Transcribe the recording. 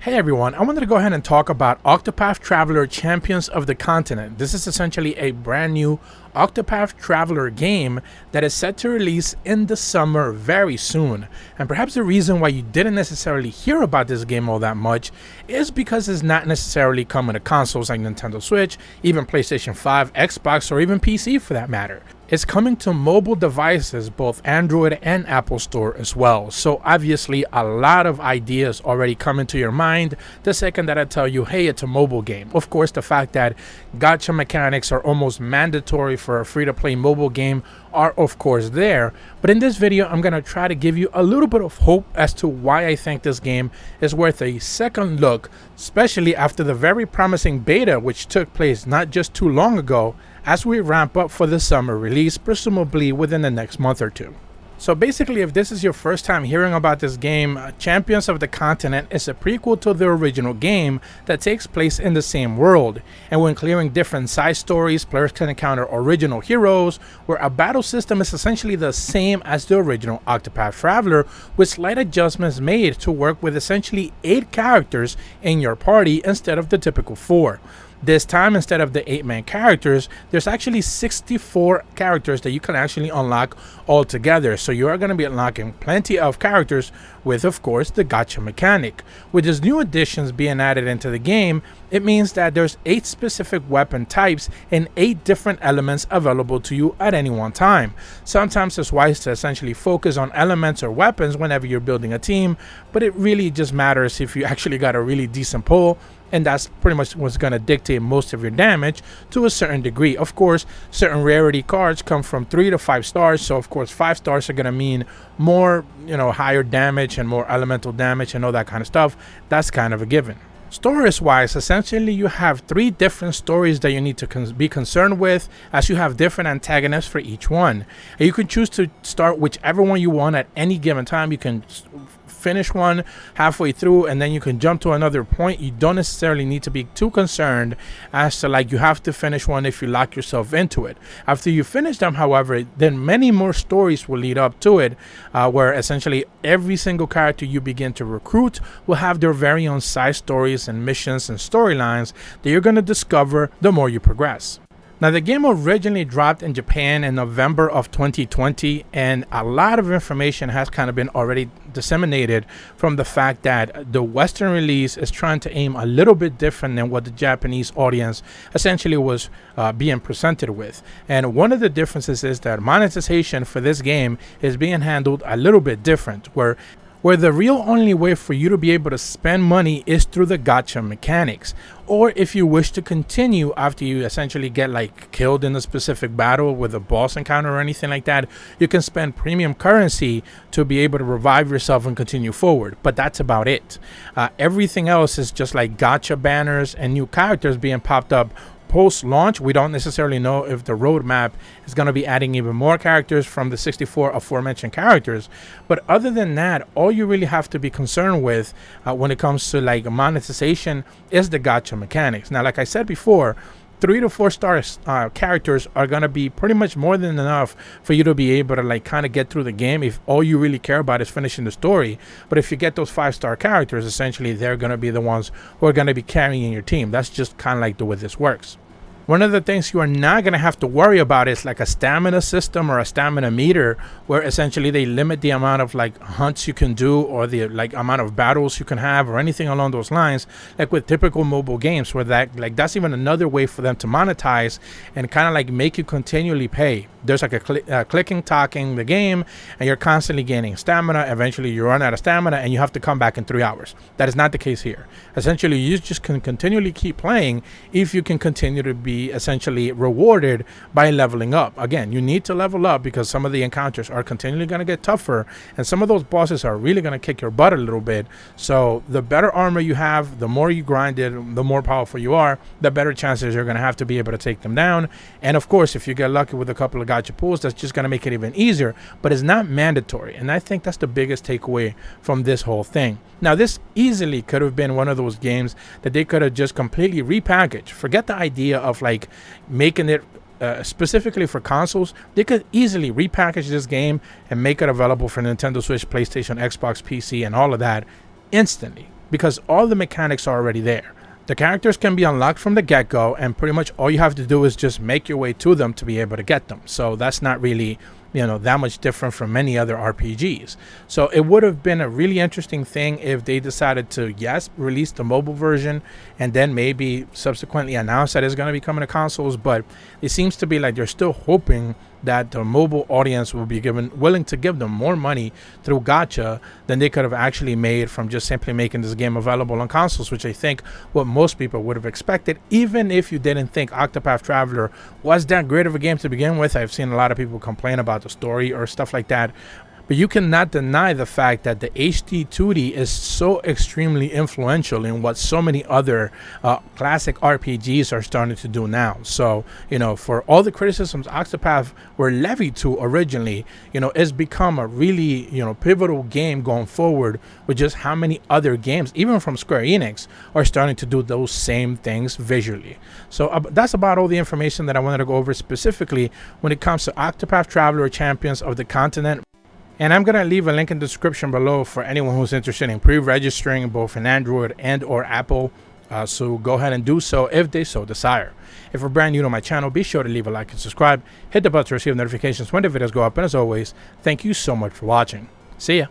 Hey everyone, I wanted to go ahead and talk about Octopath Traveler Champions of the Continent. This is essentially a brand new Octopath Traveler game that is set to release in the summer very soon. And perhaps the reason why you didn't necessarily hear about this game all that much is because it's not necessarily coming to consoles like Nintendo Switch, even PlayStation 5, Xbox, or even PC for that matter. It's coming to mobile devices, both Android and Apple Store as well. So obviously a lot of ideas already come into your mind the second that I tell you, hey, it's a mobile game. Of course, the fact that gacha mechanics are almost mandatory for a free-to-play mobile game are of course there. But in this video, I'm going to try to give you a little bit of hope as to why I think this game is worth a second look, especially after the very promising beta which took place not just too long ago, as we ramp up for the summer release, presumably within the next month or two. So basically, if this is your first time hearing about this game, Champions of the Continent is a prequel to the original game that takes place in the same world. And when clearing different side stories, players can encounter original heroes, where a battle system is essentially the same as the original Octopath Traveler, with slight adjustments made to work with essentially 8 characters in your party instead of the typical 4. This time, instead of the 8-man characters, there's actually 64 characters that you can actually unlock altogether. So you are going to be unlocking plenty of characters with, of course, the gacha mechanic. With these new additions being added into the game, it means that there's 8 specific weapon types and 8 different elements available to you at any one time. Sometimes it's wise to essentially focus on elements or weapons whenever you're building a team, but it really just matters if you actually got a really decent pull, and that's pretty much what's going to dictate most of your damage to a certain degree. Of course, certain rarity cards come from 3 to 5 stars, so of course 5 stars are going to mean more, higher damage and more elemental damage and all that kind of stuff. That's kind of a given. Stories wise, essentially you have 3 different stories that you need to be concerned with, as you have different antagonists for each one. And you can choose to start whichever one you want at any given time. You can finish one halfway through and then you can jump to another point. You don't necessarily need to be too concerned as to you have to finish one if you lock yourself into it. After you finish them, however, then many more stories will lead up to it, where essentially every single character you begin to recruit will have their very own side stories and missions and storylines that you're going to discover the more you progress. Now, the game originally dropped in Japan in November of 2020, and a lot of information has kind of been already disseminated from the fact that the Western release is trying to aim a little bit different than what the Japanese audience essentially was being presented with. And one of the differences is that monetization for this game is being handled a little bit different, where the real only way for you to be able to spend money is through the gacha mechanics. Or if you wish to continue after you essentially get killed in a specific battle with a boss encounter or anything like that, you can spend premium currency to be able to revive yourself and continue forward. But that's about it. Everything else is just gacha banners and new characters being popped up post-launch. We don't necessarily know if the roadmap is going to be adding even more characters from the 64 aforementioned characters. But other than that, all you really have to be concerned with when it comes to monetization is the gacha mechanics. Now, like I said before, 3 to 4 star characters are going to be pretty much more than enough for you to be able to kind of get through the game if all you really care about is finishing the story. But if you get those 5-star characters, essentially they're going to be the ones who are going to be carrying your team. That's just kind of the way this works. One of the things you are not going to have to worry about is a stamina system or a stamina meter, where essentially they limit the amount of hunts you can do or the amount of battles you can have or anything along those lines, with typical mobile games, where that's even another way for them to monetize and kind of make you continually pay. There's a clicking, talking the game, and you're constantly gaining stamina. Eventually you run out of stamina and you have to come back in 3 hours. That is not the case here. Essentially, you just can continually keep playing if you can continue to be essentially rewarded by leveling up. Again, you need to level up because some of the encounters are continually going to get tougher, and some of those bosses are really going to kick your butt a little bit. So the better armor you have, the more you grind it, the more powerful you are, the better chances you're going to have to be able to take them down. And of course, if you get lucky with a couple of gacha pulls, that's just going to make it even easier, but it's not mandatory. And I think that's the biggest takeaway from this whole thing. Now, this easily could have been one of those games that they could have just completely repackaged. Forget the idea of making it specifically for consoles. They could easily repackage this game and make it available for Nintendo Switch, PlayStation, Xbox, PC, and all of that instantly. because all the mechanics are already there. The characters can be unlocked from the get-go, and pretty much all you have to do is just make your way to them to be able to get them. So that's not really, that much different from many other RPGs. So it would have been a really interesting thing if they decided to, yes, release the mobile version and then maybe subsequently announce that it's going to be coming to consoles. But it seems to be like they're still hoping that the mobile audience will be willing to give them more money through gacha than they could have actually made from just simply making this game available on consoles, which I think what most people would have expected, even if you didn't think Octopath Traveler was that great of a game to begin with. I've seen a lot of people complain about the story or stuff like that. But you cannot deny the fact that the HD 2D is so extremely influential in what so many other classic RPGs are starting to do now. So, for all the criticisms Octopath were levied to originally, it's become a really, pivotal game going forward with just how many other games, even from Square Enix, are starting to do those same things visually. So that's about all the information that I wanted to go over specifically when it comes to Octopath Traveler Champions of the Continent. And I'm going to leave a link in the description below for anyone who's interested in pre-registering both in Android and or Apple. So go ahead and do so if they so desire. If you're brand new to my channel, be sure to leave a like and subscribe. Hit the button to receive notifications when the videos go up. And as always, thank you so much for watching. See ya.